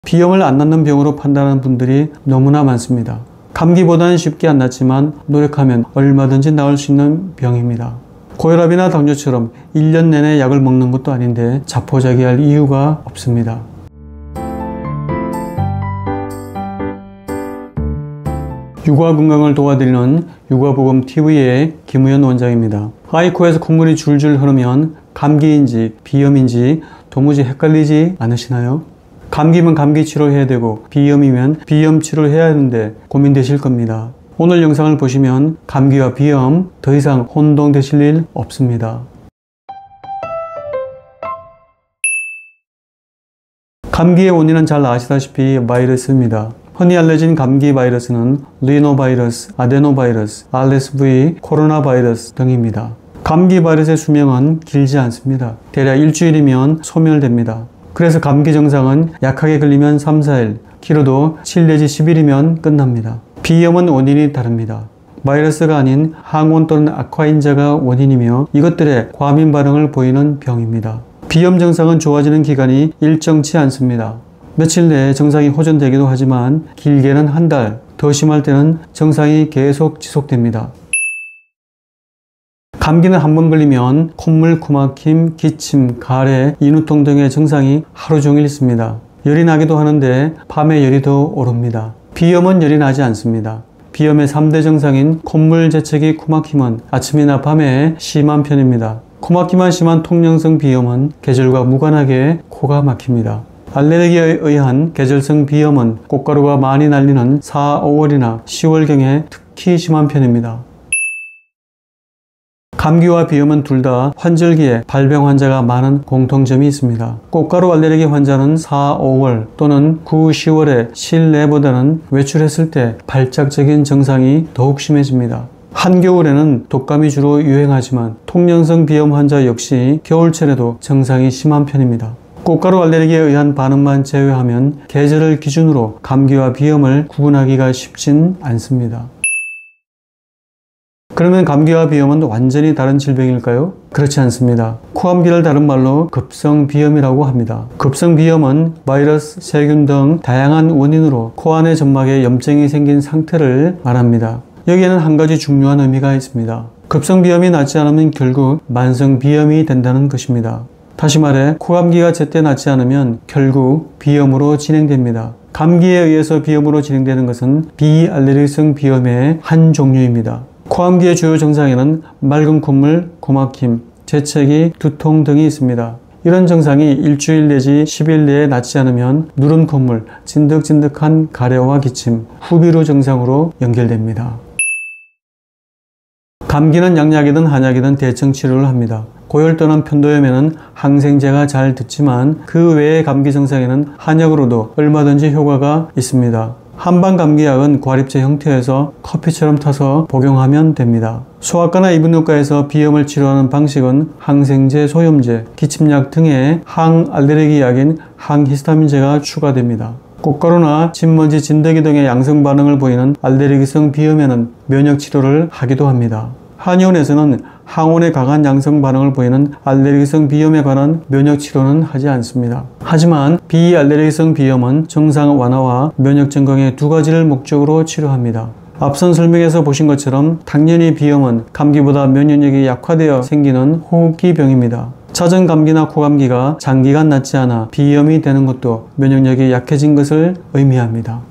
비염을 안 낫는 병으로 판단하는 분들이 너무나 많습니다. 감기보다는 쉽게 안 낫지만 노력하면 얼마든지 나을 수 있는 병입니다. 고혈압이나 당뇨처럼 1년 내내 약을 먹는 것도 아닌데 자포자기할 이유가 없습니다. 육아 건강을 도와드리는 육아보험TV의 김우현 원장입니다. 아이 코에서 콧물이 줄줄 흐르면 감기인지 비염인지 도무지 헷갈리지 않으시나요? 감기면 감기 치료해야 되고 비염이면 비염 치료를 해야 하는데 고민되실 겁니다. 오늘 영상을 보시면 감기와 비염 더 이상 혼동되실 일 없습니다. 감기의 원인은 잘 아시다시피 바이러스입니다. 흔히 알려진 감기 바이러스는 리노바이러스, 아데노바이러스, RSV, 코로나 바이러스 등입니다. 감기 바이러스의 수명은 길지 않습니다. 대략 일주일이면 소멸됩니다. 그래서 감기 증상은 약하게 걸리면 3, 4일, 길어도 7 내지 10일이면 끝납니다. 비염은 원인이 다릅니다. 바이러스가 아닌 항원 또는 아쿠아인자가 원인이며 이것들의 과민 반응을 보이는 병입니다. 비염 증상은 좋아지는 기간이 일정치 않습니다. 며칠 내에 증상이 호전되기도 하지만 길게는 한 달, 더 심할 때는 증상이 계속 지속됩니다. 감기는 한번 걸리면 콧물, 코막힘, 기침, 가래, 인후통 등의 증상이 하루 종일 있습니다. 열이 나기도 하는데 밤에 열이 더 오릅니다. 비염은 열이 나지 않습니다. 비염의 3대 증상인 콧물, 재채기, 코막힘은 아침이나 밤에 심한 편입니다. 코막힘만 심한 통영성 비염은 계절과 무관하게 코가 막힙니다. 알레르기에 의한 계절성 비염은 꽃가루가 많이 날리는 4, 5월이나 10월경에 특히 심한 편입니다. 감기와 비염은 둘 다 환절기에 발병 환자가 많은 공통점이 있습니다. 꽃가루 알레르기 환자는 4, 5월 또는 9, 10월에 실내보다는 외출했을 때 발작적인 증상이 더욱 심해집니다. 한겨울에는 독감이 주로 유행하지만 통영성 비염 환자 역시 겨울철에도 증상이 심한 편입니다. 꽃가루 알레르기에 의한 반응만 제외하면 계절을 기준으로 감기와 비염을 구분하기가 쉽진 않습니다. 그러면 감기와 비염은 완전히 다른 질병일까요? 그렇지 않습니다. 코감기를 다른 말로 급성비염이라고 합니다. 급성비염은 바이러스, 세균 등 다양한 원인으로 코 안의 점막에 염증이 생긴 상태를 말합니다. 여기에는 한 가지 중요한 의미가 있습니다. 급성비염이 낫지 않으면 결국 만성비염이 된다는 것입니다. 다시 말해 코감기가 제때 낫지 않으면 결국 비염으로 진행됩니다. 감기에 의해서 비염으로 진행되는 것은 비알레르기성 비염의 한 종류입니다. 코감기의 주요 증상에는 맑은 콧물, 코막힘, 재채기, 두통 등이 있습니다. 이런 증상이 일주일 내지 10일 내에 낫지 않으면 누른 콧물, 찐득찐득한 가래와 기침, 후비루 증상으로 연결됩니다. 감기는 양약이든 한약이든 대청 치료를 합니다. 고열 또는 편도염에는 항생제가 잘 듣지만 그 외의 감기 증상에는 한약으로도 얼마든지 효과가 있습니다. 한방 감기약은 과립제 형태에서 커피처럼 타서 복용하면 됩니다. 소아과나 이분인후과에서 비염을 치료하는 방식은 항생제, 소염제, 기침약 등의 항알레르기 약인 항히스타민제가 추가됩니다. 꽃가루나 진먼지, 진드기 등의 양성 반응을 보이는 알레르기성 비염에는 면역 치료를 하기도 합니다. 한의원에서는 항원에 강한 양성 반응을 보이는 알레르기성 비염에 관한 면역 치료는 하지 않습니다. 하지만 비알레르기성 비염은 증상 완화와 면역 증강의 두 가지를 목적으로 치료합니다. 앞선 설명에서 보신 것처럼 당연히 비염은 감기보다 면역력이 약화되어 생기는 호흡기 병입니다. 잦은 감기나 코감기가 장기간 낫지 않아 비염이 되는 것도 면역력이 약해진 것을 의미합니다.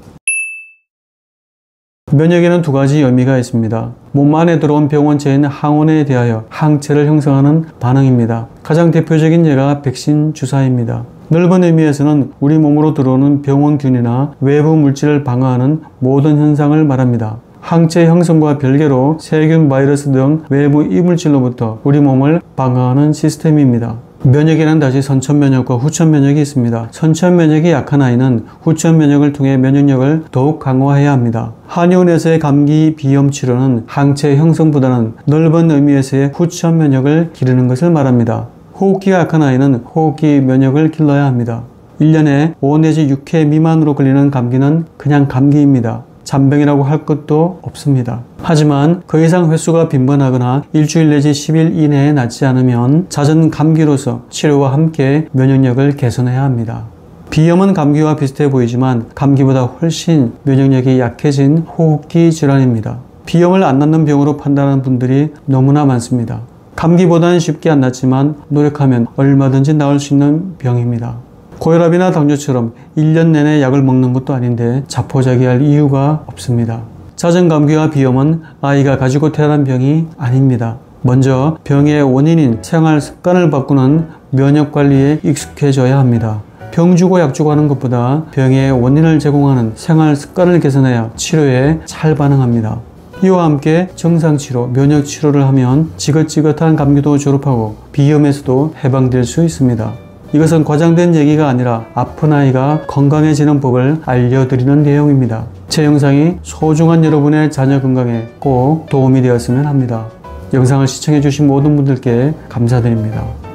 면역에는 두 가지 의미가 있습니다. 몸 안에 들어온 병원체인 항원에 대하여 항체를 형성하는 반응입니다. 가장 대표적인 예가 백신 주사입니다. 넓은 의미에서는 우리 몸으로 들어오는 병원균이나 외부 물질을 방어하는 모든 현상을 말합니다. 항체 형성과 별개로 세균, 바이러스 등 외부 이물질로부터 우리 몸을 방어하는 시스템입니다. 면역에는 다시 선천면역과 후천면역이 있습니다. 선천면역이 약한 아이는 후천면역을 통해 면역력을 더욱 강화해야 합니다. 한의원에서의 감기, 비염 치료는 항체 형성보다는 넓은 의미에서의 후천면역을 기르는 것을 말합니다. 호흡기가 약한 아이는 호흡기 면역을 길러야 합니다. 1년에 5 내지 6회 미만으로 걸리는 감기는 그냥 감기입니다. 잔병이라고 할 것도 없습니다. 하지만 그 이상 횟수가 빈번하거나 일주일 내지 10일 이내에 낫지 않으면 잦은 감기로서 치료와 함께 면역력을 개선해야 합니다. 비염은 감기와 비슷해 보이지만 감기보다 훨씬 면역력이 약해진 호흡기 질환입니다. 비염을 안 낫는 병으로 판단하는 분들이 너무나 많습니다. 감기보다는 쉽게 안 낫지만 노력하면 얼마든지 나을 수 있는 병입니다. 고혈압이나 당뇨처럼 1년 내내 약을 먹는 것도 아닌데 자포자기할 이유가 없습니다. 잦은 감기와 비염은 아이가 가지고 태어난 병이 아닙니다. 먼저 병의 원인인 생활 습관을 바꾸는 면역 관리에 익숙해져야 합니다. 병 주고 약 주고 하는 것보다 병의 원인을 제공하는 생활 습관을 개선해야 치료에 잘 반응합니다. 이와 함께 정상치료, 면역치료를 하면 지긋지긋한 감기도 졸업하고 비염에서도 해방될 수 있습니다. 이것은 과장된 얘기가 아니라 아픈 아이가 건강해지는 법을 알려드리는 내용입니다. 제 영상이 소중한 여러분의 자녀 건강에 꼭 도움이 되었으면 합니다. 영상을 시청해주신 모든 분들께 감사드립니다.